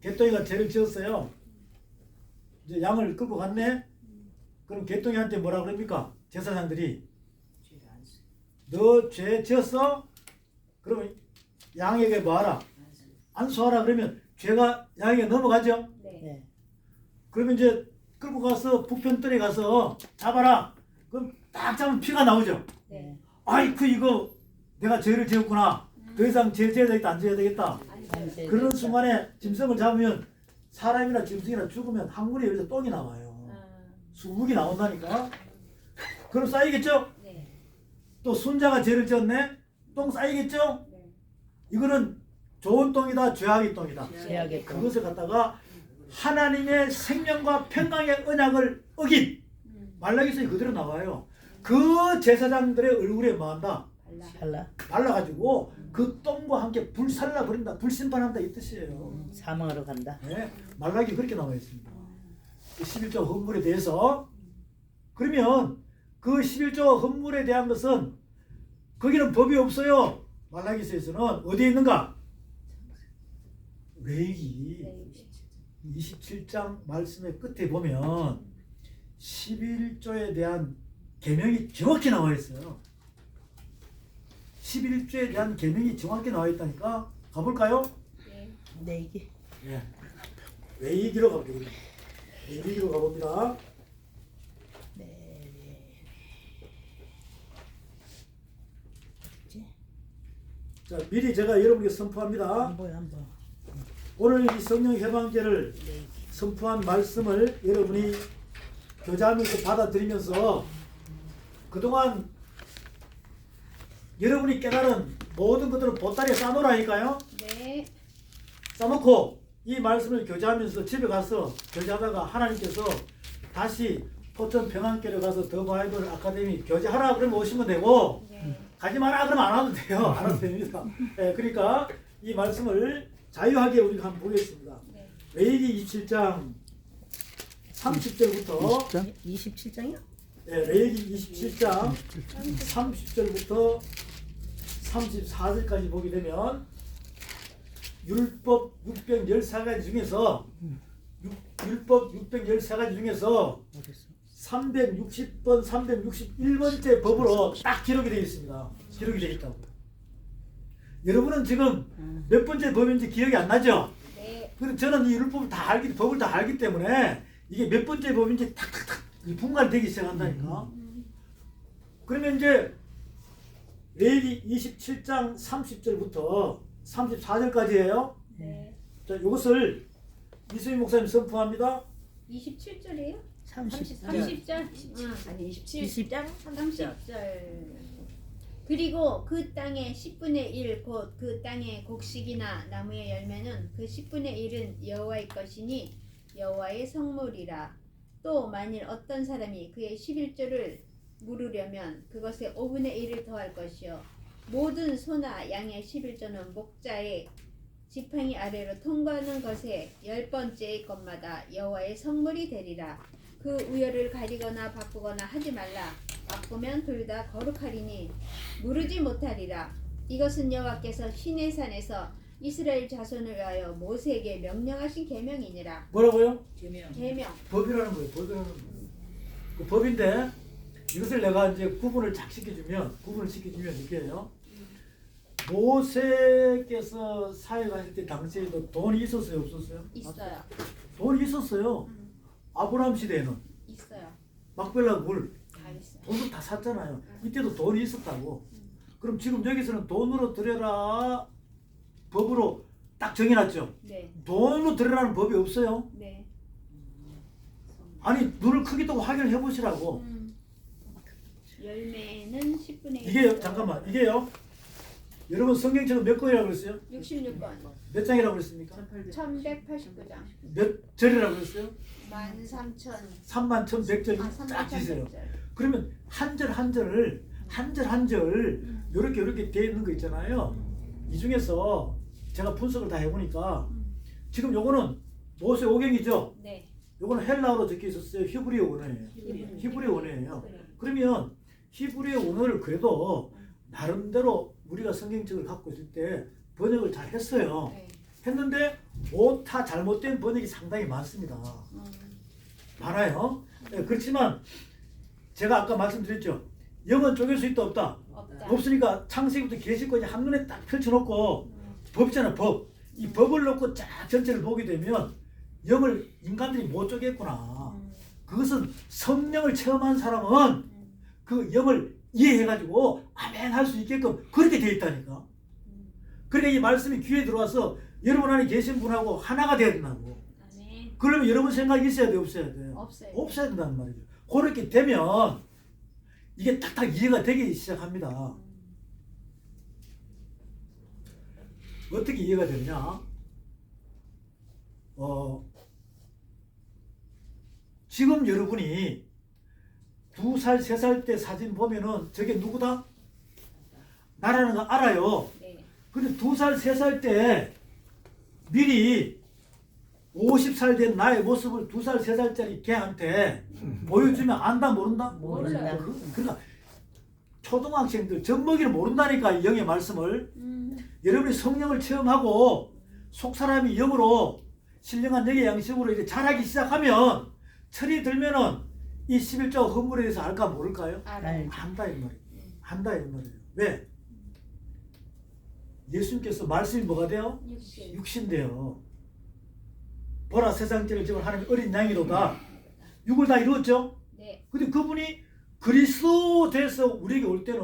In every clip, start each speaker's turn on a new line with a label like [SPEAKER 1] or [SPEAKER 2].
[SPEAKER 1] 개똥이가 죄를 지었어요. 이제 양을 끌고 갔네. 그럼 개똥이한테 뭐라 그럽니까? 제사장들이 너 죄 지었어? 그러면 양에게 뭐하라? 안수하라. 그러면 죄가 양에게 넘어가죠.
[SPEAKER 2] 네.
[SPEAKER 1] 그러면 이제 끌고 가서 북편뜰에 가서 잡아라. 그럼 딱 잡으면 피가 나오죠.
[SPEAKER 2] 네.
[SPEAKER 1] 아이쿠 이거 내가 죄를 지었구나. 더 이상 죄 지어야 되겠다 안 지어야 되겠다. 그런 순간에 짐승을 잡으면 사람이나 짐승이나 죽으면 항문에 여기서 똥이 나와요. 수북이 나온다니까. 그럼 쌓이겠죠?
[SPEAKER 2] 네.
[SPEAKER 1] 또 순자가 죄를 지었네? 똥 쌓이겠죠?
[SPEAKER 2] 네.
[SPEAKER 1] 이거는 좋은 똥이다 죄악의 똥이다.
[SPEAKER 2] 죄악의 똥.
[SPEAKER 1] 그것을 갖다가 하나님의 생명과 평강의 언약을 어긴 말라기서에 그대로 나와요. 그 제사장들의 얼굴에 뭐한다? 발라가지고 그 똥과 함께 불살라 버린다. 불심판한다 이 뜻이에요.
[SPEAKER 3] 사망하러 간다.
[SPEAKER 1] 네, 말라기 그렇게 나와 있습니다. 11조 헌물에 대해서. 그러면 그 11조 헌물에 대한 것은 거기는 법이 없어요. 말라기서에서는 어디에 있는가? 레위기 27장 말씀의 끝에 보면 11조에 대한 계명이 정확히 나와 있어요. 11조에 대한 계명이 정확히 나와 있다니까. 가볼까요?
[SPEAKER 3] 네 이게
[SPEAKER 1] 예. 레위기로 가봅니다. 레위기로 가봅니다. 자, 미리 제가 여러분께 선포합니다.
[SPEAKER 3] 한번
[SPEAKER 1] 오늘 이 성령 해방제를 선포한 말씀을 여러분이 교제하면서 받아들이면서 그동안 여러분이 깨달은 모든 것들을 보따리에 싸놓으라니까요.
[SPEAKER 2] 네.
[SPEAKER 1] 싸놓고 이 말씀을 교제하면서 집에 가서 교제하다가 하나님께서 다시 포천 평안교회 가서 더 바이블 아카데미 교제하라 그러면 오시면 되고,
[SPEAKER 2] 네.
[SPEAKER 1] 가지 마라 그러면 안 와도 돼요. 안 와도 됩니다. 네, 그러니까 이 말씀을 자유하게 우리가 한번 보겠습니다.
[SPEAKER 2] 네.
[SPEAKER 1] 레위기 27장 30절부터
[SPEAKER 3] 27장이요?
[SPEAKER 1] 네, 레위기 27장 30절부터 34절까지 보게 되면 율법 613가지 중에서 율법 613가지 중에서 360번, 361번째 법으로 딱 기록이 되어 있습니다. 기록이 되어 있다고. 여러분은 지금 몇 번째 법인지 기억이 안 나죠?
[SPEAKER 2] 네.
[SPEAKER 1] 근데 저는 이 율법을 다 알기, 법을 다 알기 때문에 이게 몇 번째 법인지 탁탁탁 분간되기 시작한다니까. 그러면 이제 레위기 27장 30절부터 34절까지예요.
[SPEAKER 2] 네.
[SPEAKER 1] 자, 이것을 이수희 목사님 선포합니다.
[SPEAKER 2] 27절이에요?
[SPEAKER 3] 30절.
[SPEAKER 2] 30절?
[SPEAKER 4] 아니 27장 30절.
[SPEAKER 2] 30절. 그리고 그 땅의 10분의 1 곧 그 땅의 곡식이나 나무의 열매는 그 10분의 1은 여호와의 것이니 여호와의 성물이라. 또 만일 어떤 사람이 그의 11조를 물으려면 그것에 5분의 1을 더할 것이요 모든 소나 양의 11조는 목자의 지팡이 아래로 통과하는 것에 10번째의 것마다 여호와의 성물이 되리라. 그 우열을 가리거나 바꾸거나 하지 말라. 바꾸면 둘 다 거룩하리니 무르지 못하리라. 이것은 여호와께서 시내산에서 이스라엘 자손을 위하여 모세에게 명령하신 계명이니라.
[SPEAKER 1] 뭐라고요?
[SPEAKER 2] 계명.
[SPEAKER 1] 법이라는 거예요. 법이라는 거예요. 그 법인데 이것을 내가 이제 구분을 시켜주면 이게요. 모세께서 사역하실 때 당시에도 돈이 있었어요, 없었어요?
[SPEAKER 2] 있어요.
[SPEAKER 1] 돈이 있었어요. 아브라함 시대에는
[SPEAKER 2] 있어요.
[SPEAKER 1] 막벨라 물
[SPEAKER 2] 다 있어요.
[SPEAKER 1] 돈을 다 샀잖아요. 이때도 돈이 있었다고. 그럼 지금 여기서는 돈으로 드려라 법으로 딱 정해놨죠.
[SPEAKER 2] 네.
[SPEAKER 1] 돈으로 드려라는 법이 없어요.
[SPEAKER 2] 네.
[SPEAKER 1] 아니 눈을 크게 뜨고 확인해 보시라고.
[SPEAKER 2] 열매는 10분의 1.
[SPEAKER 1] 이게요. 잠깐만. 이게요. 여러분 성경책은 몇 권이라고 그랬어요?
[SPEAKER 2] 66권.
[SPEAKER 1] 몇 장이라고 그랬습니까?
[SPEAKER 2] 1189장.
[SPEAKER 1] 몇 절이라고 그랬어요?
[SPEAKER 2] 13,000.
[SPEAKER 1] 31,100절이 쫙 지세요. 그러면 한 절 한 절을 한 절 요렇게 되어 있는 거 있잖아요. 이 중에서 제가 분석을 다 해보니까 지금 요거는 모세 오경이죠.
[SPEAKER 2] 네.
[SPEAKER 1] 요거는 헬라어로 적혀 있었어요. 히브리어 원어예요. 히브리어 원어예요. 그러면 히브리어 원어를 그래도 나름대로 우리가 성경책을 갖고 있을 때 번역을 잘 했어요.
[SPEAKER 2] 네.
[SPEAKER 1] 했는데 오타 잘못된 번역이 상당히 많습니다. 많아요. 네, 그렇지만 제가 아까 말씀드렸죠. 영은 쪼갤 수 있다 없다?
[SPEAKER 2] 없다.
[SPEAKER 1] 없으니까 창세기부터 계시까지 한눈에 딱 펼쳐놓고 법이잖아 법. 이 법을 놓고 쫙 전체를 보게 되면 영을 인간들이 못 쪼겠구나. 그것은 성령을 체험한 사람은 그 영을 이해해가지고 아멘 할 수 있게끔 그렇게 되어 있다니까. 그러니까 이 말씀이 귀에 들어와서 여러분 안에 계신 분하고 하나가 되어야 된다고.
[SPEAKER 2] 아멘.
[SPEAKER 1] 그러면 여러분 생각이 있어야 돼 없어야 돼?
[SPEAKER 2] 없어요.
[SPEAKER 1] 없어야 된다는 말이죠. 그렇게 되면 이게 딱딱 이해가 되기 시작합니다. 어떻게 이해가 되느냐? 지금 여러분이 2살, 3살 때 사진 보면은 저게 누구다? 나라는 거 알아요.
[SPEAKER 2] 네.
[SPEAKER 1] 근데 2살, 3살 때 미리 50살 된 나의 모습을 2살, 3살짜리 걔한테 보여주면 안다, 모른다?
[SPEAKER 3] 모른다.
[SPEAKER 1] 그러니까 초등학생들 젖먹이를 모른다니까 이 영의 말씀을. 여러분이 성령을 체험하고 속사람이 영으로 신령한 영의 양식으로 이제 자라기 시작하면 철이 들면은 이 11조 헌물에 대해서 알까 모를까요?
[SPEAKER 2] 알아요.
[SPEAKER 1] 안다 이 말이에요. 안다 이 말이에요. 왜? 예수님께서 말씀이 뭐가 돼요?
[SPEAKER 2] 육신.
[SPEAKER 1] 육신돼요. 보라 세상죄를 지은 하나님 어린 양이로다. 육을 다 이루었죠?
[SPEAKER 2] 네.
[SPEAKER 1] 근데 그분이 그리스도 돼서 우리에게 올 때는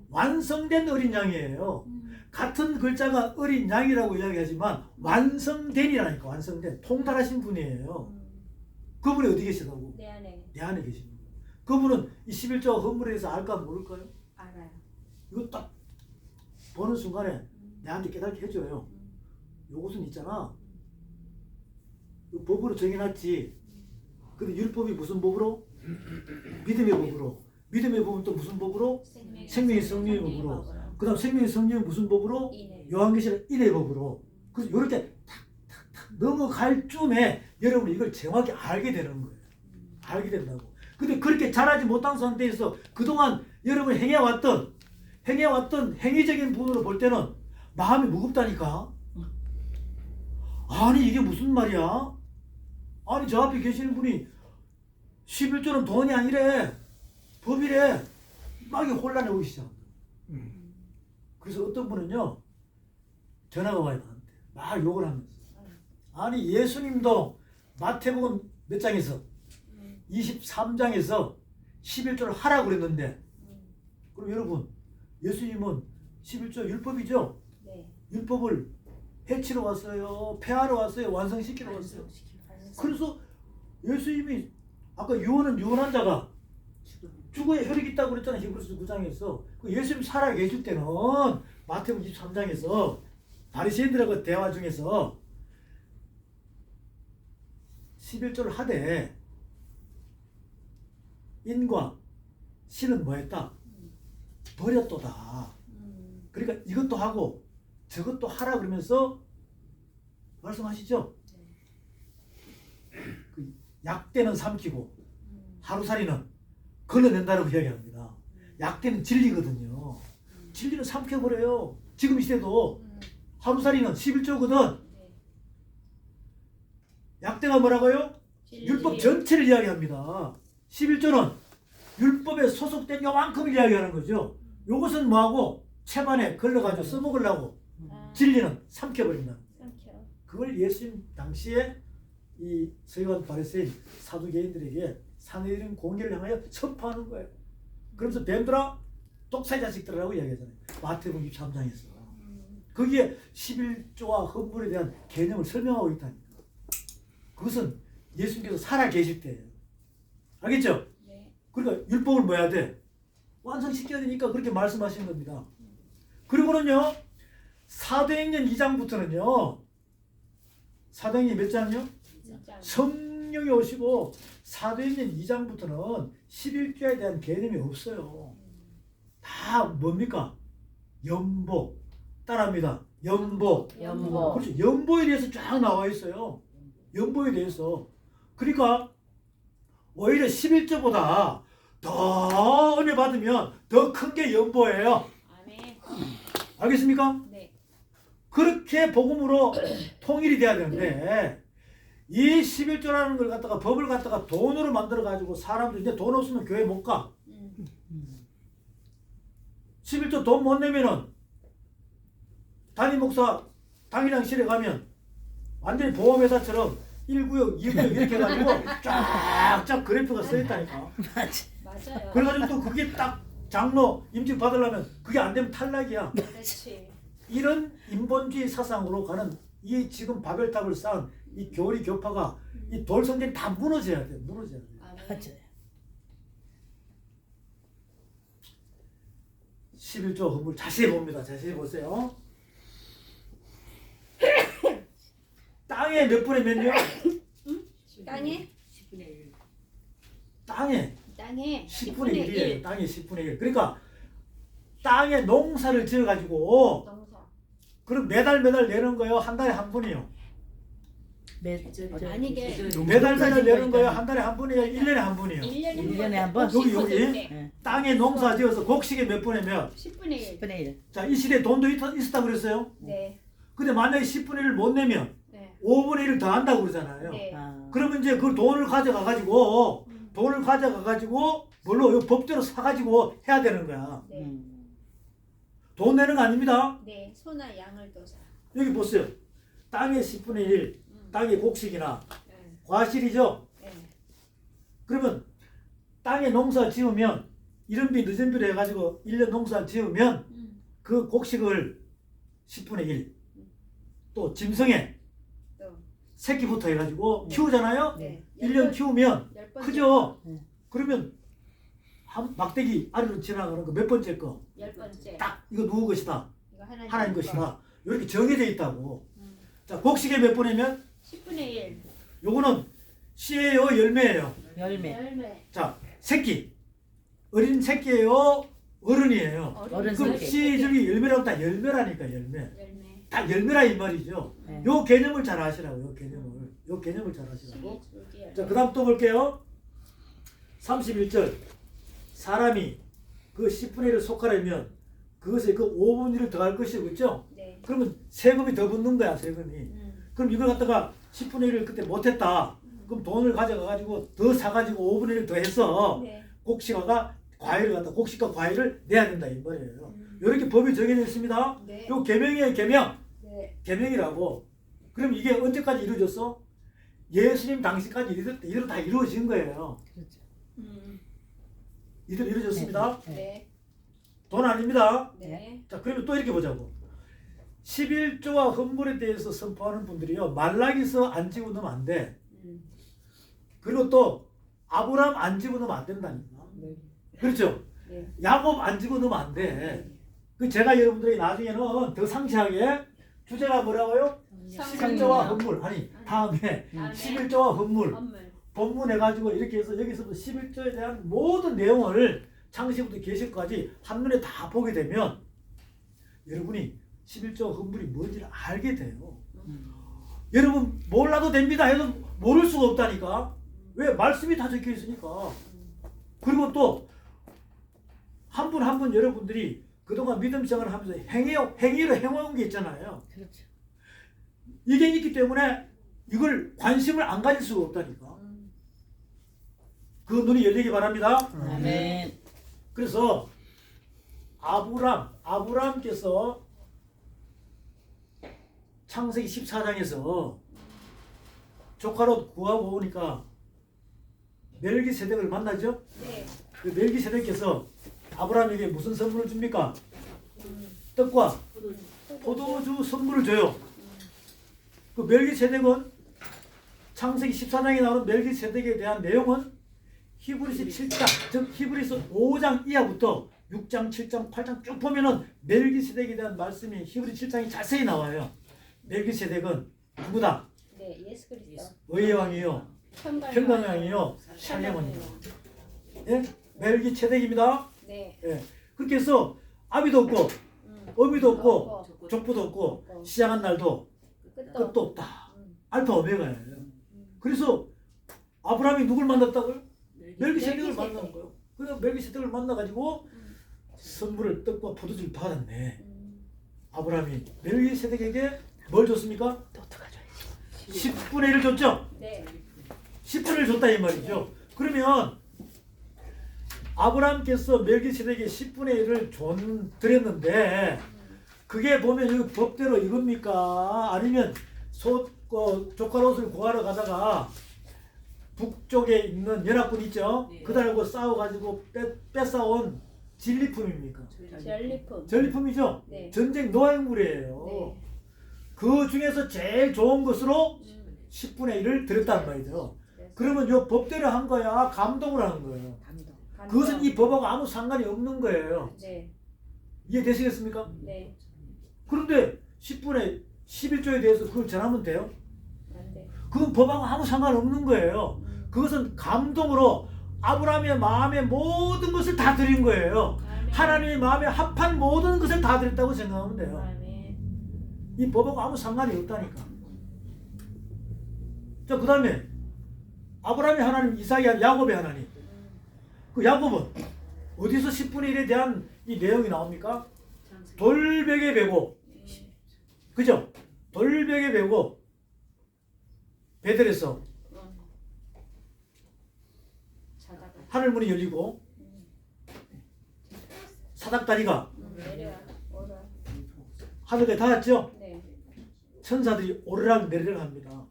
[SPEAKER 1] 완성된 어린 양이에요. 같은 글자가 어린 양이라고 이야기하지만 완성된이라니까. 완성된 통달하신 분이에요. 그분이 어디 계시다고?
[SPEAKER 2] 내 안에.
[SPEAKER 1] 내 안에 계십니다. 그분은 이 11조 헌물에 대해서 알까 모를까요?
[SPEAKER 2] 알아요.
[SPEAKER 1] 이거 딱 보는 순간에 내한테 깨닫게 해줘요. 요것은 있잖아. 이거 법으로 정해놨지. 근데 율법이 무슨 법으로? 믿음의 법으로. 믿음의 법은 또 무슨 법으로? 생명의 성령의 법으로. 그 다음 생명의 성령은 무슨 법으로?
[SPEAKER 2] 인해.
[SPEAKER 1] 요한계시록 인의 법으로. 그래서 이렇게 탁탁탁 넘어갈 쯤에 여러분이 이걸 정확히 알게 되는 거예요. 알게 된다고. 근데 그렇게 잘하지 못한 상태에서 그동안 여러분이 행해왔던 행위적인 부분으로 볼 때는 마음이 무겁다니까. 아니 이게 무슨 말이야? 아니 저 앞에 계시는 분이 11조는 돈이 아니래. 법이래. 막 혼란해 오기 시작. 그래서 어떤 분은요 전화가 와요 나한테 막 욕을 하면서 아니 예수님도 마태복음 몇 장에서 23장에서 11조를 하라고 그랬는데 그럼 여러분 예수님은 11조 율법이죠?
[SPEAKER 2] 네.
[SPEAKER 1] 율법을 해치러 왔어요? 폐하러 왔어요? 완성시키러 왔어요? 그래서 예수님이 아까 유언은 유언한 자가 죽어야 혈육이 있다고 그랬잖아요. 히브리서 9장에서. 그 예수님 살아 계실 때는 마태복음 23장에서 바리새인들하고 대화 중에서 11조를 하되 인과 신은 뭐했다? 버렸도다. 그러니까 이것도 하고 저것도 하라 그러면서 말씀하시죠? 그 약대는 삼키고 하루살이는 걸러낸다라고 이야기합니다. 약대는 진리거든요. 진리는 삼켜버려요. 지금 이 시대도 하루살이는 11조거든. 약대가 뭐라고요? 율법 전체를 이야기합니다. 11조는 율법에 소속된 요만큼을 이야기하는 거죠. 요것은 뭐하고 채반에 걸러가지고 써먹으려고 진리는 삼켜버린다.
[SPEAKER 2] 삼켜.
[SPEAKER 1] 그걸 예수님 당시에 이 서기관 바리새인 사두개인들에게 산헤드린 공개를 향하여 선포하는 거예요. 그러면서 뱀들아 독사의 자식들이라고 이야기하잖아요. 마태복음 23장에서. 거기에 11조와 헌물에 대한 개념을 설명하고 있다니까. 그것은 예수님께서 살아 계실 때예요. 알겠죠?
[SPEAKER 2] 네.
[SPEAKER 1] 그러니까 율법을 뭐 해야 돼? 완성시켜야 되니까 그렇게 말씀하시는 겁니다. 그리고는요. 사도행전 2장부터는요. 사도행전 몇 장이요? 성령이 오시고 사도행전 2장부터는 11조에 대한 개념이 없어요. 다 뭡니까? 연보. 따라합니다. 연보.
[SPEAKER 3] 연보.
[SPEAKER 1] 그렇죠. 연보에 대해서 쫙 나와 있어요. 연보에 대해서. 그러니까 오히려 11조보다 더 은혜 받으면 더 큰 게 연보예요.
[SPEAKER 2] 아멘.
[SPEAKER 1] 알겠습니까?
[SPEAKER 2] 네.
[SPEAKER 1] 그렇게 복음으로 통일이 돼야 되는데 이 11조라는 걸 갖다가 법을 갖다가 돈으로 만들어 가지고 사람들 이제 돈 없으면 교회 못 가. 11조 돈 못 내면은 담임 목사 당회장실에 가면 완전히 보험회사처럼 1구역, 2구역 이렇게 해가지고 쫙쫙 그래프가 써있다니까.
[SPEAKER 3] 맞아.
[SPEAKER 2] 맞아요.
[SPEAKER 1] 그래가지고 또 그게 딱 장로 임직 받으려면 그게 안 되면 탈락이야.
[SPEAKER 2] 그렇지.
[SPEAKER 1] 이런 인본주의 사상으로 가는 이 지금 바벨탑을 쌓은 이 교리 교파가 이 돌성전이 다 무너져야 돼. 무너져야 돼.
[SPEAKER 2] 아멘.
[SPEAKER 3] 맞아요.
[SPEAKER 1] 11조 건물 자세히 봅니다. 자세히 보세요. 땅에 몇 분의 몇요?
[SPEAKER 2] 땅에
[SPEAKER 1] 땅에
[SPEAKER 2] 땅에
[SPEAKER 1] 10분의 1이에요. 땅에 10분의 1. 그러니까 땅에 농사를 지어가지고
[SPEAKER 2] 동사.
[SPEAKER 1] 그럼 매달 내는 거예요? 한 달에 한 분이요?
[SPEAKER 2] 아니게
[SPEAKER 1] 매달 내는 거예요? 한 달에 한 분이에요? 1년에 한 분이요?
[SPEAKER 3] 1년에 한 번?
[SPEAKER 1] 여기.
[SPEAKER 3] 네.
[SPEAKER 1] 땅에 농사 지어서 곡식에 몇 분의 몇?
[SPEAKER 2] 10분의 1.
[SPEAKER 3] 10분의 1.
[SPEAKER 1] 자, 이 시대에 돈도 있었다고 그랬어요?
[SPEAKER 2] 네.
[SPEAKER 1] 근데 만약에 10분의 1을 못 내면
[SPEAKER 2] 네.
[SPEAKER 1] 5분의 1을 더 한다고 그러잖아요.
[SPEAKER 2] 네.
[SPEAKER 3] 아.
[SPEAKER 1] 그러면 이제 그 돈을 가져가가지고 뭘로 이 법대로 사가지고 해야 되는 거야.
[SPEAKER 2] 네.
[SPEAKER 1] 돈 내는 거 아닙니다.
[SPEAKER 2] 네. 소나 양을 도사.
[SPEAKER 1] 여기 보세요. 땅의 10분의 1, 땅의 곡식이나
[SPEAKER 2] 네.
[SPEAKER 1] 과실이죠.
[SPEAKER 2] 네.
[SPEAKER 1] 그러면 땅에 농사 지으면 이른비 늦은비로 해가지고 1년 농사 지으면 그 곡식을 10분의 1, 또 짐승에
[SPEAKER 2] 또
[SPEAKER 1] 새끼부터 해가지고
[SPEAKER 3] 네.
[SPEAKER 1] 키우잖아요.
[SPEAKER 2] 네.
[SPEAKER 1] 1년 키우면
[SPEAKER 2] 10번째.
[SPEAKER 1] 크죠.
[SPEAKER 3] 네.
[SPEAKER 1] 그러면 한 막대기 아래로 지나가는 거 몇 번째 거?
[SPEAKER 2] 10번째.
[SPEAKER 1] 딱 이거 누구 것이다.
[SPEAKER 2] 이거 하나님,
[SPEAKER 1] 하나님
[SPEAKER 2] 거.
[SPEAKER 1] 것이다. 이렇게 정해져 있다고.
[SPEAKER 2] 음.
[SPEAKER 1] 자, 곡식에 몇 번이면
[SPEAKER 2] 10분의 1.
[SPEAKER 1] 요거는 씨예요, 열매예요.
[SPEAKER 3] 열매.
[SPEAKER 2] 열매.
[SPEAKER 1] 자, 새끼. 어린 새끼예요, 어른이에요.
[SPEAKER 3] 어른
[SPEAKER 1] 그럼
[SPEAKER 3] 새끼.
[SPEAKER 1] 씨줄이 열매라고 다 열매라니까 열매.
[SPEAKER 2] 열매.
[SPEAKER 1] 다 열매라 이 말이죠.
[SPEAKER 3] 네.
[SPEAKER 1] 요 개념을 잘 아시라고. 요 개념을 잘 아시라고.
[SPEAKER 2] 줄기
[SPEAKER 1] 자, 그다음 또 볼게요. 31절. 사람이 그 10분의 1을 속하려면 그것에 그 5분의 1을 더할 것이고 그렇죠?
[SPEAKER 2] 네.
[SPEAKER 1] 그러면 세금이 더 붙는 거야, 세금이. 그럼 이걸 갖다가 10분의 1을 그때 못했다. 그럼 돈을 가져가가지고 더 사가지고 5분의 1을 더 해서
[SPEAKER 2] 네.
[SPEAKER 1] 곡식과 과일을 갖다 곡식과 과일을 내야 된다 이 말이에요. 이렇게 법이 정해져 있습니다.
[SPEAKER 2] 네.
[SPEAKER 1] 요 계명이에요, 계명.
[SPEAKER 2] 네.
[SPEAKER 1] 계명이라고. 그럼 이게 언제까지 이루어졌어? 예수님 당시까지 이대로 다 이루어진 거예요.
[SPEAKER 3] 그렇죠.
[SPEAKER 1] 이대로 이루어졌습니다.
[SPEAKER 2] 네.
[SPEAKER 1] 돈 아닙니다.
[SPEAKER 2] 네.
[SPEAKER 1] 자, 그러면 또 이렇게 보자고. 11조와 헌물에 대해서 선포하는 분들이요, 말라기서 안 집어넣으면 안 돼. 그리고 또 아브라함 안 집어넣으면 안 된다니까. 그렇죠?
[SPEAKER 2] 네.
[SPEAKER 1] 야곱 안 집어넣으면 안 돼. 그 제가 여러분들이 나중에는 더 상세하게 주제가 뭐라고요? 11조와 헌물. 아니, 다음에 11조와 헌물.
[SPEAKER 2] 선물.
[SPEAKER 1] 본문 해가지고 이렇게 해서 여기서부터 11조에 대한 모든 내용을 창세부터 계시까지 한눈에 다 보게 되면 여러분이 11조 헌물이 뭔지를 알게 돼요. 여러분 몰라도 됩니다 해도 모를 수가 없다니까. 왜? 말씀이 다 적혀 있으니까. 그리고 또 한 분 한 분 여러분들이 그동안 믿음 생활을 하면서 행위로 행해온 게 있잖아요.
[SPEAKER 3] 그렇죠.
[SPEAKER 1] 이게 있기 때문에 이걸 관심을 안 가질 수가 없다니까. 그 눈이 열리기 바랍니다.
[SPEAKER 3] 아멘.
[SPEAKER 1] 그래서 아브람께서 창세기 14장에서 조카로 구하고 오니까 멜기세덱을 만나죠.
[SPEAKER 2] 네.
[SPEAKER 1] 그 멜기세덱께서 아브람에게 무슨 선물을 줍니까? 떡과 포도주 선물을 줘요. 그 멜기세덱은 창세기 14장에 나오는 멜기세덱에 대한 내용은 히브리서 7장, 즉 히브리서 5장 이하부터 6장, 7장, 8장 쭉 보면은 멜기세덱에 대한 말씀이 히브리 7장이 자세히 나와요. 멜기세덱은 누구다?
[SPEAKER 2] 네. 예수 그리스도.
[SPEAKER 1] 의의 왕이요, 평강의 왕이요, 샬렘 왕이요. 예? 멜기세덱입니다.
[SPEAKER 2] 네.
[SPEAKER 1] 예. 그렇게 해서 아비도 없고 어미도 없고 족보도 없고 시작한 날도 끝도 없다. 알파 오메가예요. 그래서 아브라함이 누굴 만났다고요? 멜기세덱을 만난 거예요. 그래서 멜기세덱을 만나가지고 선물을 떡과 포도주를 받았네. 아브라함이 멜기세덱에게 뭘 줬습니까? 10분의 1을 줬죠?
[SPEAKER 2] 네.
[SPEAKER 1] 10분을 줬다 이 말이죠. 그러면 아브라함께서 멜기세덱에게 10분의 1을 드렸는데 그게 보면 이 법대로 이겁니까? 아니면 조카 롯을 구하러 가다가 북쪽에 있는 연합군 있죠?
[SPEAKER 4] 네.
[SPEAKER 1] 그들하고 싸워가지고 뺏어온 진리품입니까?
[SPEAKER 2] 전리품.
[SPEAKER 1] 전리품이죠?
[SPEAKER 2] 네.
[SPEAKER 1] 전쟁 노획물이에요.
[SPEAKER 2] 네.
[SPEAKER 1] 그 중에서 제일 좋은 것으로 10분의 1을 드렸단 말이죠. 그러면 이 법대로 한 거야? 감동을 하는 거예요?
[SPEAKER 4] 감동.
[SPEAKER 1] 그것은 이 법하고 아무 상관이 없는 거예요.
[SPEAKER 2] 네.
[SPEAKER 1] 이해되시겠습니까?
[SPEAKER 2] 네.
[SPEAKER 1] 그런데 10분의 11조에 대해서 그걸 전하면 돼요?
[SPEAKER 2] 안 돼.
[SPEAKER 1] 그건 법하고 아무 상관없는 거예요. 그것은 감동으로 아브라함의 마음의 모든 것을 다 드린 거예요.
[SPEAKER 2] 아멘.
[SPEAKER 1] 하나님의 마음에 합한 모든 것을 다 드렸다고 생각하면 돼요.
[SPEAKER 2] 아멘.
[SPEAKER 1] 이 법하고 아무 상관이 없다니까. 자, 그 다음에 아브라함의 하나님, 이삭의 야곱의 하나님. 그 야곱은 어디서 10분의 1에 대한 이 내용이 나옵니까? 돌벽에 베고, 그죠? 돌벽에 베고 베델에서
[SPEAKER 2] 자다가
[SPEAKER 1] 하늘문이 열리고 사닥다리가
[SPEAKER 2] 내려와. 오라.
[SPEAKER 1] 하늘에 닿았죠?
[SPEAKER 2] 네.
[SPEAKER 1] 천사들이 오르락 내리락 합니다.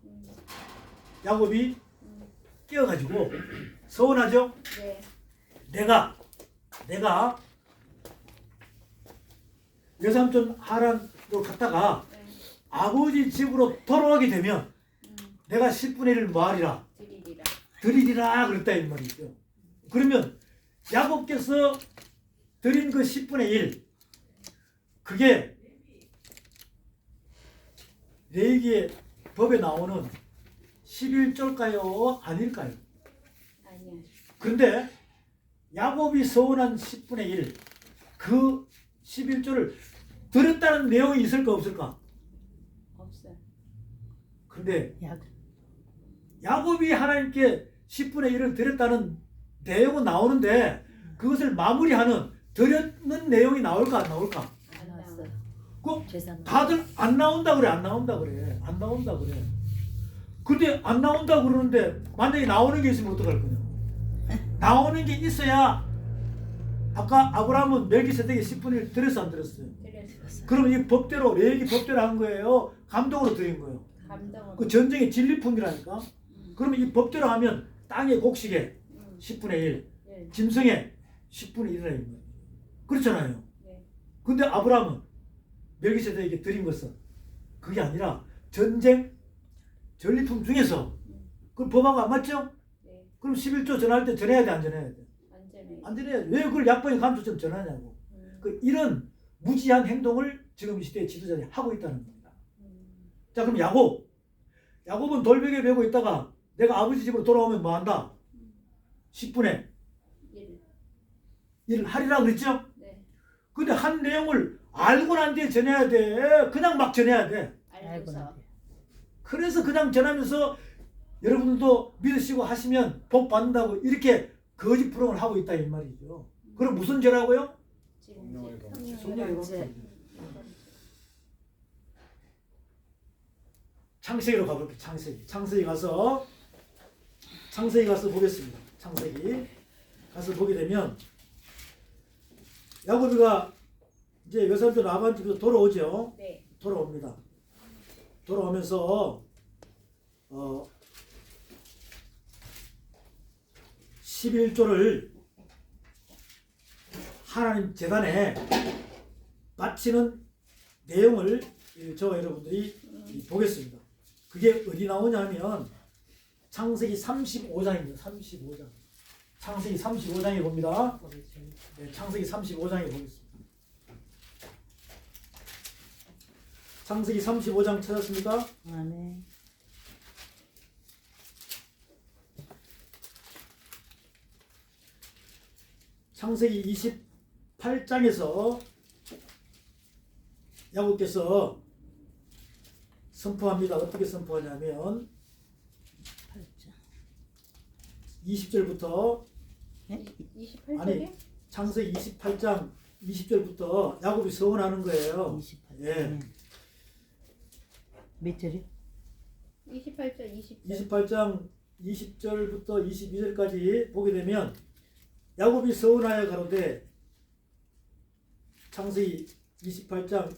[SPEAKER 1] 야곱이 깨어가지고 서운하죠?
[SPEAKER 2] 네.
[SPEAKER 1] 내가 외삼촌 하란으로 갔다가
[SPEAKER 2] 네.
[SPEAKER 1] 아버지 집으로 돌아오게 되면 내가 10분의 1을 뭐하리라?
[SPEAKER 2] 드리리라.
[SPEAKER 1] 드리리라 그랬다 이 말이죠. 그러면 야곱께서 드린 그 10분의 1 그게 레위기의 법에 나오는 11조일까요? 아닐까요?
[SPEAKER 2] 아니야.
[SPEAKER 1] 그런데 야곱이 서운한 10분의 1 그 11조를 드렸다는 내용이 있을까 없을까?
[SPEAKER 2] 없어.
[SPEAKER 1] 근데
[SPEAKER 3] 야곱.
[SPEAKER 1] 야곱이 하나님께 10분의 1을 드렸다는 내용은 나오는데 그것을 마무리하는 드렸는 내용이 나올까 안 나올까?
[SPEAKER 2] 안 나와.
[SPEAKER 1] 그
[SPEAKER 3] 재산.
[SPEAKER 1] 다들 안 나온다 그래 안 나온다 그래. 근데 안 나온다 그러는데 만약에 나오는 게 있으면 어떡할 거냐? 나오는 게 있어야 아까 아브라함은 멜기세덱에 10분의 1 드렸어 안 드렸어요?
[SPEAKER 2] 드렸어.
[SPEAKER 1] 그러면 이 법대로 레위기 법대로 한 거예요? 감동으로 드린 거예요?
[SPEAKER 2] 감동으로.
[SPEAKER 1] 그 전쟁의 진리품이라니까. 그러면 이 법대로 하면 땅의 곡식에 10분의 1,
[SPEAKER 2] 네.
[SPEAKER 1] 짐승의 10분의 1이라는 거예요. 그렇잖아요.
[SPEAKER 2] 네.
[SPEAKER 1] 근데 아브라함은 멜기세덱에게 드린 것은 그게 아니라 전쟁 전리품 중에서 그 법하고 안 맞죠?
[SPEAKER 2] 네.
[SPEAKER 1] 그럼 11조 전할 때 전해야 돼 안 전해야 돼?
[SPEAKER 2] 안전해.
[SPEAKER 1] 안 전해야 돼. 왜 그걸 약번이 감초처럼 전하냐고. 그 이런 무지한 행동을 지금 이 시대의 지도자들이 하고 있다는 겁니다. 자, 그럼 야곱은 돌벽에 베고 있다가 내가 아버지 집으로 돌아오면 뭐 한다? 10분의 1을 하리라 그랬죠?
[SPEAKER 2] 네.
[SPEAKER 1] 근데 한 내용을 알고 난 뒤에 전해야 돼. 그냥 막 전해야 돼.
[SPEAKER 2] 알고서.
[SPEAKER 1] 그래서 그냥 전하면서 여러분들도 믿으시고 하시면 복 받는다고 이렇게 거짓 프로그램을 하고 있다 이 말이죠. 그럼 무슨 죄라고요? 성령의
[SPEAKER 2] 죄.
[SPEAKER 1] 창세기로 가볼게요. 창세기 가서 보겠습니다. 창세기 가서 보게 되면 야곱이가 이제 외삼촌 라반 집에서 돌아오죠.
[SPEAKER 2] 네.
[SPEAKER 1] 돌아옵니다. 돌아오면서 11조를 하나님 제단에 바치는 내용을 저와 여러분들이 보겠습니다. 그게 어디 나오냐면 창세기 35장입니다. 35장. 창세기 35장에 봅니다. 네, 창세기 35장에 보겠습니다. 창세기 35장 찾았습니까?
[SPEAKER 3] 아, 네.
[SPEAKER 1] 창세기 28장에서 야곱께서 선포합니다. 어떻게 선포하냐면
[SPEAKER 3] 8장.
[SPEAKER 1] 20절부터
[SPEAKER 2] 28절에?
[SPEAKER 1] 아니 창세기 28장 20절부터 야곱이 서원하는 거예요.
[SPEAKER 3] 28장.
[SPEAKER 1] 예.
[SPEAKER 3] 몇 절이?
[SPEAKER 2] 28절 20절
[SPEAKER 1] 28장 20절부터 22절까지 보게 되면 야곱이 서운하여 가로되 창세기 28장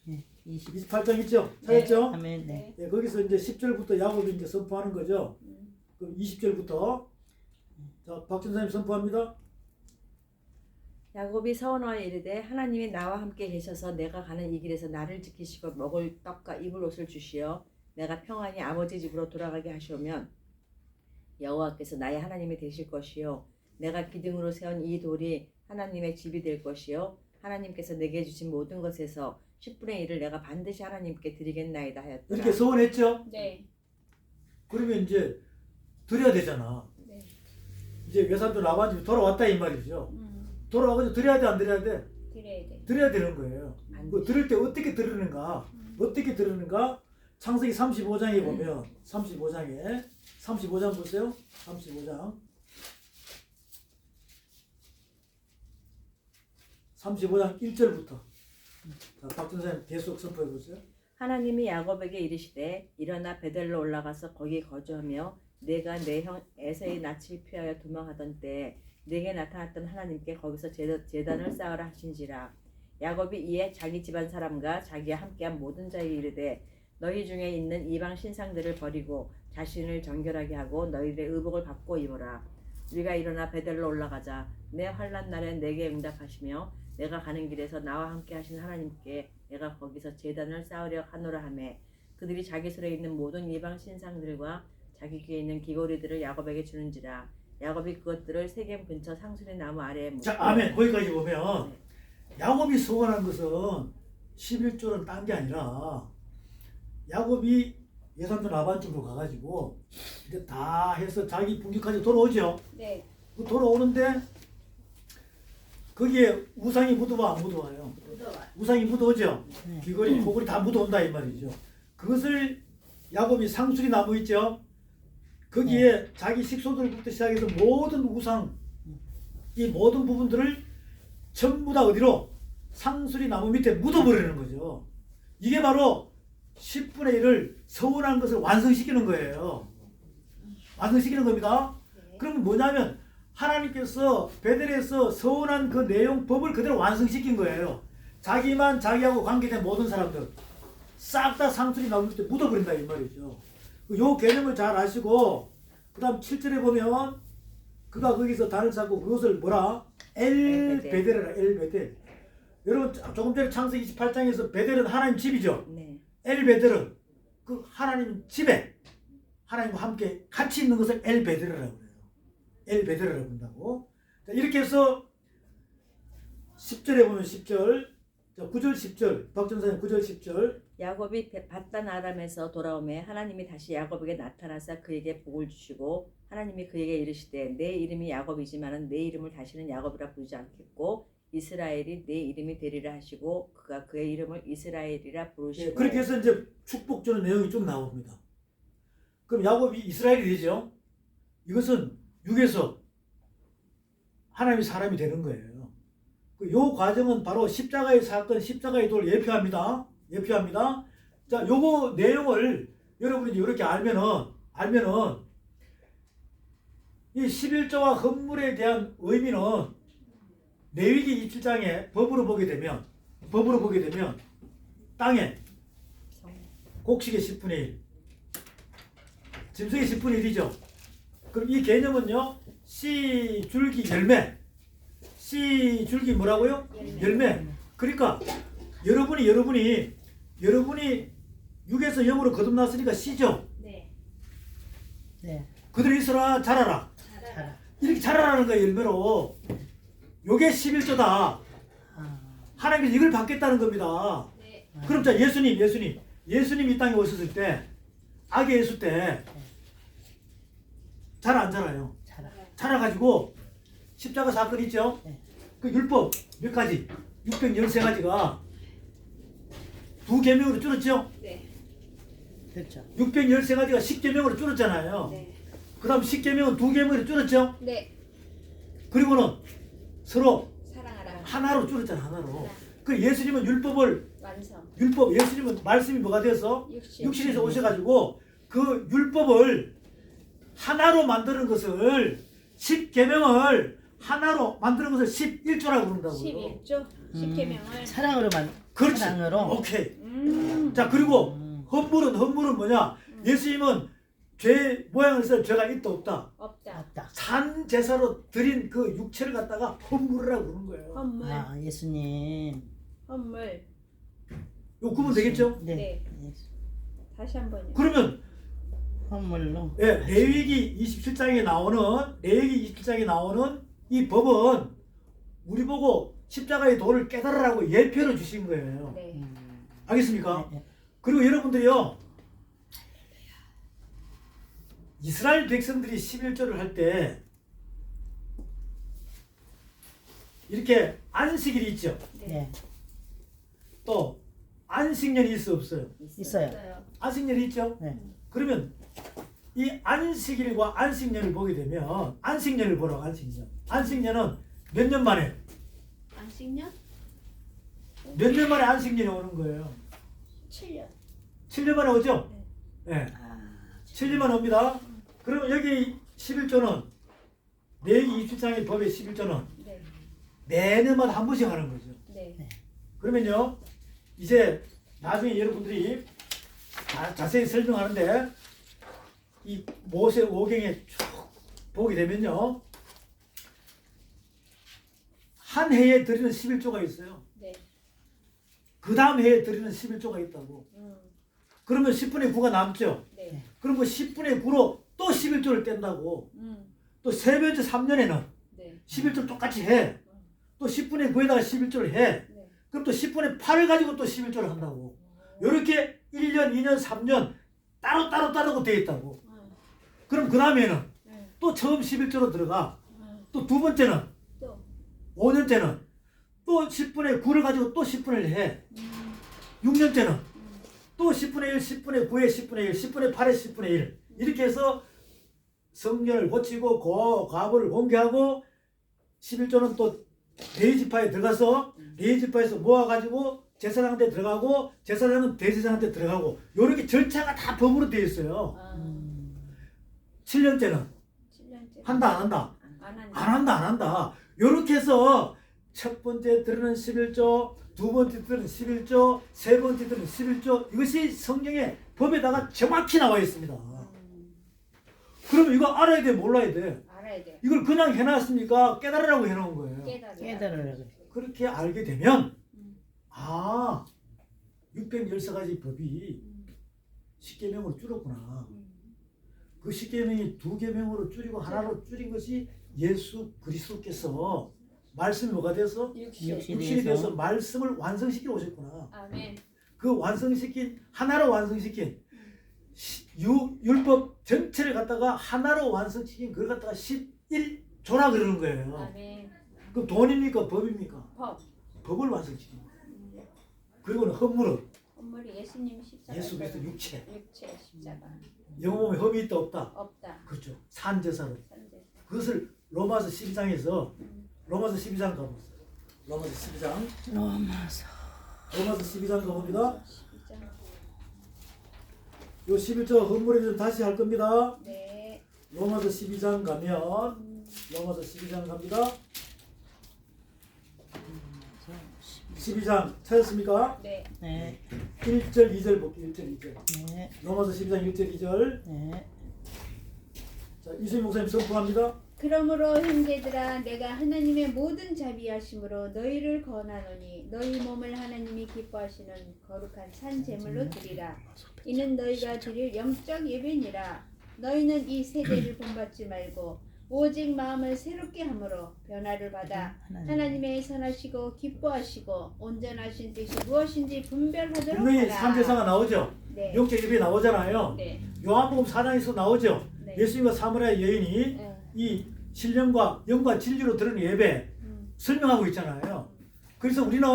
[SPEAKER 3] 예. 20.
[SPEAKER 1] 28장 있죠? 찾았죠?
[SPEAKER 3] 아멘. 네.
[SPEAKER 1] 예, 거기서 이제 10절부터 야곱이 이제 선포하는 거죠. 그 20절부터 자, 박전사님 선포합니다.
[SPEAKER 4] 야곱이 서원하여 이르되 하나님이 나와 함께 계셔서 내가 가는 이 길에서 나를 지키시고 먹을 떡과 입을 옷을 주시어 내가 평안히 아버지 집으로 돌아가게 하시오면 여호와께서 나의 하나님이 되실 것이요 내가 기둥으로 세운 이 돌이 하나님의 집이 될 것이요 하나님께서 내게 주신 모든 것에서 10분의 1을 내가 반드시 하나님께 드리겠나이다 하였더라.
[SPEAKER 1] 이렇게 서원했죠?
[SPEAKER 2] 네.
[SPEAKER 1] 그러면 이제 드려야 되잖아.
[SPEAKER 2] 네.
[SPEAKER 1] 이제 외삼촌 아버지 돌아왔다 이 말이죠. 돌아와가지고 드려야 돼 안 드려야 돼?
[SPEAKER 2] 드려야 돼.
[SPEAKER 1] 드려야 되는 거예요. 그 드릴 때 어떻게 드리는가? 어떻게 드리는가? 창세기 35장에 보면 35장 보세요. 35장 1절부터 자, 박전사님 계속 선포해 보세요.
[SPEAKER 4] 하나님이 야곱에게 이르시되 일어나 베델로 올라가서 거기 거주하며 내가 내 형 에서의 낯을 피하여 도망하던 때에 내게 나타났던 하나님께 거기서 제단을 쌓으라 하신지라. 야곱이 이에 자기 집안 사람과 자기와 함께한 모든 자에게 이르되 너희 중에 있는 이방 신상들을 버리고 자신을 정결하게 하고 너희들의 의복을 받고 입어라. 우리가 일어나 베델로 올라가자. 내 환난 날에 내게 응답하시며 내가 가는 길에서 나와 함께 하신 하나님께 내가 거기서 제단을 쌓으려 하노라 하며 그들이 자기 손에 있는 모든 이방 신상들과 자기 귀에 있는 귀고리들을 야곱에게 주는지라. 야곱이 그것들을 세겜 근처 상수리 나무 아래에 묻고.
[SPEAKER 1] 자, 아멘. 거기까지 보면 야곱이 소원한 것은 11조는 딴 게 아니라 야곱이 예산촌 아반쪽으로 가가지고 이제 다 해서 자기 분기까지 돌아오죠.
[SPEAKER 2] 네.
[SPEAKER 1] 그 돌아오는데 거기에 우상이 묻어와 안 묻어와요?
[SPEAKER 2] 묻어와.
[SPEAKER 1] 우상이 묻어오죠.
[SPEAKER 3] 네.
[SPEAKER 1] 귀걸이, 고걸이 다 묻어온다 이 말이죠. 그것을 야곱이 상수리 나무 있죠. 거기에 자기 식소들부터 시작해서 모든 우상, 이 모든 부분들을 전부 다 어디로? 상수리 나무 밑에 묻어버리는 거죠. 이게 바로 10분의 1을 서운한 것을 완성시키는 거예요. 완성시키는 겁니다.
[SPEAKER 2] 네.
[SPEAKER 1] 그러면 뭐냐면 하나님께서 베델에서 서운한 그 내용 법을 그대로 완성시킨 거예요. 자기만 자기하고 관계된 모든 사람들 싹 다 상수리 나무 밑에 묻어버린다 이 말이죠. 요 개념을 잘 아시고 그 다음 7절에 보면 그가 거기서 단을 쌓고 그것을 뭐라? 엘베델이라 엘베델. 여러분 조금 전에 창세기 28장에서 베델은 하나님 집이죠.
[SPEAKER 4] 네.
[SPEAKER 1] 엘베델은 그 하나님 집에 하나님과 함께 같이 있는 것을 엘베델이라고 그래요. 엘베델이라고 한다고. 자, 이렇게 해서 10절에 보면 10절, 자, 9절 10절, 박전사님 9절 10절.
[SPEAKER 4] 야곱이 밧단 아람에서 돌아오매 하나님이 다시 야곱에게 나타나사 그에게 복을 주시고 하나님이 그에게 이르시되 내 이름이 야곱이지만은 내 이름을 다시는 야곱이라 부르지 않겠고 이스라엘이 내 이름이 되리라 하시고 그가 그의 이름을 이스라엘이라 부르시고.
[SPEAKER 1] 예, 그렇게 해서 이제 축복 주는 내용이 쭉 나옵니다. 그럼 야곱이 이스라엘이 되죠. 이것은 육에서 하나님이 사람이 되는 거예요. 요 과정은 바로 십자가의 사건, 십자가의 돌을 예표합니다. 예표합니다. 자, 요거 내용을 여러분이 이렇게 알면은 이 11조와 헌물에 대한 의미는 레위기 27장에 법으로 보게 되면 땅에 곡식의 10분의 1, 짐승의 10분의 1이죠. 그럼 이 개념은요, 씨, 줄기, 열매. 씨, 줄기 뭐라고요? 열매. 그러니까 여러분이 6에서 0으로 거듭났으니까 씨죠.
[SPEAKER 2] 네.
[SPEAKER 3] 네.
[SPEAKER 1] 그대로 있어라, 자라라.
[SPEAKER 3] 자라.
[SPEAKER 1] 이렇게 자라라는 거예요, 열매로. 요게 11조다.
[SPEAKER 3] 아.
[SPEAKER 1] 하나님께서 이걸 받겠다는 겁니다.
[SPEAKER 2] 네.
[SPEAKER 1] 그럼 자, 예수님 이 땅에 오셨을 때, 아기 예수 때, 자라 안 자라요?
[SPEAKER 3] 자라.
[SPEAKER 1] 자라가지고, 십자가 사건 있죠?
[SPEAKER 3] 네.
[SPEAKER 1] 그 율법 몇 가지? 613가지가 두 계명으로 줄었죠?
[SPEAKER 2] 네.
[SPEAKER 3] 됐죠.
[SPEAKER 1] 613가지가 10계명으로 줄었잖아요.
[SPEAKER 2] 네.
[SPEAKER 1] 그 다음 10계명은 두 계명으로 줄었죠?
[SPEAKER 2] 네.
[SPEAKER 1] 그리고는 서로
[SPEAKER 2] 사랑하라.
[SPEAKER 1] 하나로 줄었잖아, 하나로. 그 예수님은
[SPEAKER 2] 완성.
[SPEAKER 1] 예수님은 말씀이 뭐가 돼서
[SPEAKER 2] 육신.
[SPEAKER 1] 육신에서 오셔가지고 그 율법을 하나로 만드는 것을 10계명을 하나로 만드는 것을 11조라고 부른다고요.
[SPEAKER 2] 11조 10계명을.
[SPEAKER 3] 사랑으로만.
[SPEAKER 1] 그렇지.
[SPEAKER 3] 사랑으로.
[SPEAKER 1] 오케이. 자 그리고 헌물은 뭐냐? 예수님은 죄 모양을 해서 죄가 있다 없다.
[SPEAKER 2] 없다.
[SPEAKER 3] 없다.
[SPEAKER 1] 산 제사로 드린 그 육체를 갖다가 헌물이라고 부르는 거예요.
[SPEAKER 2] 헌물.
[SPEAKER 3] 아, 예수님.
[SPEAKER 2] 헌물.
[SPEAKER 1] 요 구분 되겠죠?
[SPEAKER 3] 네.
[SPEAKER 2] 네.
[SPEAKER 3] 예수.
[SPEAKER 2] 다시 한번요.
[SPEAKER 1] 그러면
[SPEAKER 3] 선물로.
[SPEAKER 1] 예, 레위기 27장에 나오는 이 법은 우리 보고 십자가의 도를 깨달으라고 예표를 주신 거예요.
[SPEAKER 2] 네.
[SPEAKER 1] 알겠습니까?
[SPEAKER 3] 네, 네.
[SPEAKER 1] 그리고 여러분들이요, 이스라엘 백성들이 11조를 할 때 이렇게 안식일이 있죠.
[SPEAKER 3] 네.
[SPEAKER 1] 또 안식년이 있어 없어요?
[SPEAKER 3] 있어요.
[SPEAKER 1] 안식년이 있죠.
[SPEAKER 3] 네.
[SPEAKER 1] 그러면 이 안식일과 안식년을 보게 되면 안식년을 보라고. 안식년은 몇 년 만에
[SPEAKER 2] 안식년?
[SPEAKER 1] 안식년이 오는 거예요.
[SPEAKER 2] 7년.
[SPEAKER 1] 7년 만에 오죠? 네.
[SPEAKER 3] 아,
[SPEAKER 1] 7년 만에 옵니다. 그러면 여기 11조는 레위기 27장의 법의 11조는
[SPEAKER 2] 네.
[SPEAKER 1] 매년마다 한 번씩 하는 거죠.
[SPEAKER 2] 네.
[SPEAKER 1] 그러면요, 이제 나중에 여러분들이 자세히 설명하는데 이 모세 오경에 쭉 보게 되면요, 한 해에 드리는 11조가 있어요.
[SPEAKER 2] 네.
[SPEAKER 1] 그 다음 해에 드리는 11조가 있다고. 그러면 10분의 9가 남죠.
[SPEAKER 2] 네.
[SPEAKER 1] 그럼 그 10분의 9로 또 11조를 뗀다고. 또 세 번째 3년에는
[SPEAKER 2] 네.
[SPEAKER 1] 11조를 똑같이 해. 또 10분의 9에다가 11조를 해.
[SPEAKER 2] 네.
[SPEAKER 1] 그럼 또 10분의 8을 가지고 또 11조를 한다고. 이렇게 1년, 2년, 3년 따로 되어 있다고. 그럼 그 다음에는
[SPEAKER 2] 네.
[SPEAKER 1] 또 처음 11조로 들어가. 또 두 번째는
[SPEAKER 2] 또
[SPEAKER 1] 5년째는 또 10분의 9를 가지고 또 10분을 해. 6년째는 또 10분의 1, 10분의 9에 10분의 1, 10분의 8에 10분의 1. 이렇게 해서 성전을 고치고 과부를 공개하고 11조는 또 레위지파에 들어가서 레위지파에서 모아가지고 제사장한테 들어가고 제사장은 대제사장한테 들어가고 이렇게 절차가 다 법으로 되어 있어요. 7년째는
[SPEAKER 2] 7년째.
[SPEAKER 1] 한다 안 한다?
[SPEAKER 2] 안 한다.
[SPEAKER 1] 안 한다. 이렇게 해서 첫 번째 들으는 11조, 두 번째 들은 11조, 세 번째 들은 11조, 이것이 성경의 법에다가 정확히 나와 있습니다. 그러면 이거 알아야 돼, 몰라야 돼?
[SPEAKER 2] 알아야 돼.
[SPEAKER 1] 이걸 그냥 해놨습니까? 깨달으라고 해놓은 거예요.
[SPEAKER 3] 깨달으라고.
[SPEAKER 1] 그렇게 알게 되면 613가지 법이 10계명으로 줄었구나. 그 10계명이 2계명으로 줄이고 하나로 줄인 것이 예수 그리스도께서 말씀이 뭐가 돼서 육신이 돼서 말씀을 완성시키러 오셨구나.
[SPEAKER 2] 아멘.
[SPEAKER 1] 그 하나로 완성시킨 율법 전체를 갖다가 하나로 완성시킨 그걸 갖다가 11조라 그러는 거예요.
[SPEAKER 2] 아멘.
[SPEAKER 1] 그럼 돈입니까? 법입니까?
[SPEAKER 2] 법.
[SPEAKER 1] 법을 완성시킨 거예요. 그리고는 헌물은
[SPEAKER 2] 헌물이 예수님 십자가.
[SPEAKER 1] 예수 그리스도 육체.
[SPEAKER 2] 십자가.
[SPEAKER 1] 영어 보면 험이 있다 없다?
[SPEAKER 2] 없다.
[SPEAKER 1] 그렇죠. 산제사로.
[SPEAKER 2] 산제.
[SPEAKER 1] 그것을 로마서 12장에서 로마서 12장 가보세요. 로마서 12장. 로마서 12장 가봅니다.
[SPEAKER 2] 12장.
[SPEAKER 1] 요 11조 헌물에 대해서 다시 할 겁니다.
[SPEAKER 2] 네.
[SPEAKER 1] 로마서 12장 가면 로마서 12장 갑니다. 12장 찾았습니까?
[SPEAKER 2] 네.
[SPEAKER 3] 네.
[SPEAKER 1] 1절 2절 볼게요. 1절 2절.
[SPEAKER 3] 네.
[SPEAKER 1] 로마서 12장 1절 2절.
[SPEAKER 3] 네.
[SPEAKER 1] 자, 이수임 목사님 선포합니다.
[SPEAKER 2] 그러므로 형제들아 내가 하나님의 모든 자비하심으로 너희를 권하노니 너희 몸을 하나님이 기뻐하시는 거룩한 산 제물로 드리라. 이는 너희가 드릴 영적 예배니라. 너희는 이 세대를 본받지 말고 오직 마음을 새롭게 함으로 변화를 받아 하나님의 선하시고 기뻐하시고 온전하신 뜻이 무엇인지 분별하도록
[SPEAKER 1] 분명히
[SPEAKER 2] 하라.
[SPEAKER 1] 산제사가 나오죠.
[SPEAKER 2] 네.
[SPEAKER 1] 영적 예배 나오잖아요.
[SPEAKER 2] 네.
[SPEAKER 1] 요한복음 4장에서 나오죠.
[SPEAKER 2] 네.
[SPEAKER 1] 예수님과 사마리아 여인이
[SPEAKER 2] 네.
[SPEAKER 1] 이 신령과 영과 진리로 드리는 예배 설명하고 있잖아요. 그래서 우리는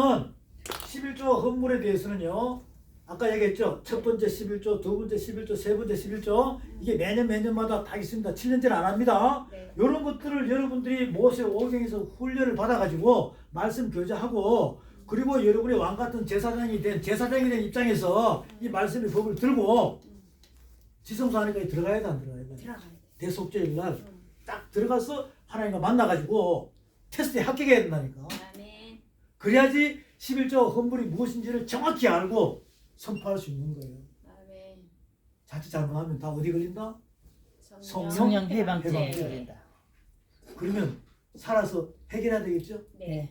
[SPEAKER 1] 11조 헌물에 대해서는요, 아까 얘기했죠. 첫 번째 11조, 두 번째 11조, 세 번째 11조, 이게 매년마다 다 있습니다. 7년째는 안 합니다.
[SPEAKER 2] 네.
[SPEAKER 1] 이런 것들을 여러분들이 모세 오경에서 훈련을 받아가지고 말씀 교제하고 그리고 여러분의 왕 같은 제사장이 된 입장에서 이 말씀의 법을 들고 지성소하니까 들어가야 돼, 안 들어가야 돼?
[SPEAKER 2] 들어가야 돼.
[SPEAKER 1] 대속죄일 날 딱 들어가서 하나님과 만나가지고 테스트에 합격해야 된다니까.
[SPEAKER 2] 아멘.
[SPEAKER 1] 그래야지 11조 헌물이 무엇인지를 정확히 알고 선포할 수 있는 거예요.
[SPEAKER 2] 아멘.
[SPEAKER 1] 자칫 잘못하면 다 어디 걸린다?
[SPEAKER 3] 성령 해방죄
[SPEAKER 1] 해방죄.
[SPEAKER 3] 걸린다.
[SPEAKER 1] 그러면 살아서 해결해야 되겠죠?
[SPEAKER 2] 네.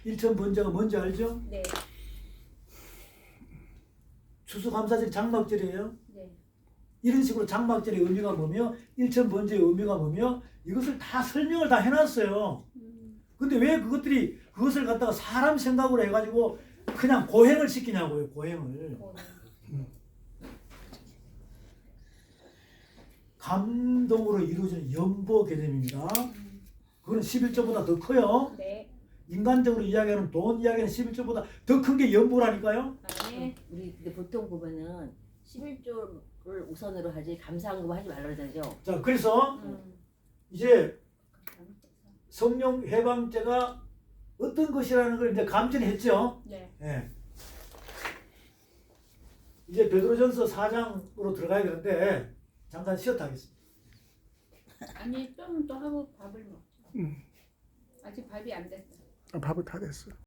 [SPEAKER 1] 1천 번제가 뭔지 알죠?
[SPEAKER 2] 네.
[SPEAKER 1] 추수감사절 장막절이에요.
[SPEAKER 2] 네.
[SPEAKER 1] 이런 식으로 장막절의 의미가 뭐며 1천 번제의 의미가 뭐며 이것을 다 설명을 다 해놨어요. 근데 왜 그것을 갖다가 사람 생각으로 해가지고 그냥 고행을 시키냐고요. 고행을. 감동으로 이루어지는 연보 개념입니다. 그건 11조보다 더 커요.
[SPEAKER 2] 네.
[SPEAKER 1] 인간적으로 이야기하는 돈 이야기는 11조보다 더 큰 게 연보라니까요.
[SPEAKER 2] 아멘.
[SPEAKER 4] 우리 근데 보통 보면은 11조를 우선으로 하지 감사한금 하지 말라 그러잖아요.
[SPEAKER 1] 자, 그래서 이제 성령 해방죄가 어떤 것이라는 걸 이제 감전했죠.
[SPEAKER 2] 네.
[SPEAKER 1] 예. 이제 베드로전서 4장으로 들어가야 되는데 잠깐 쉬었다 하겠습니다.
[SPEAKER 2] 아니 좀 더 하고 밥을 먹자. 아직 밥이 안 됐어.
[SPEAKER 5] 밥은 다 됐어.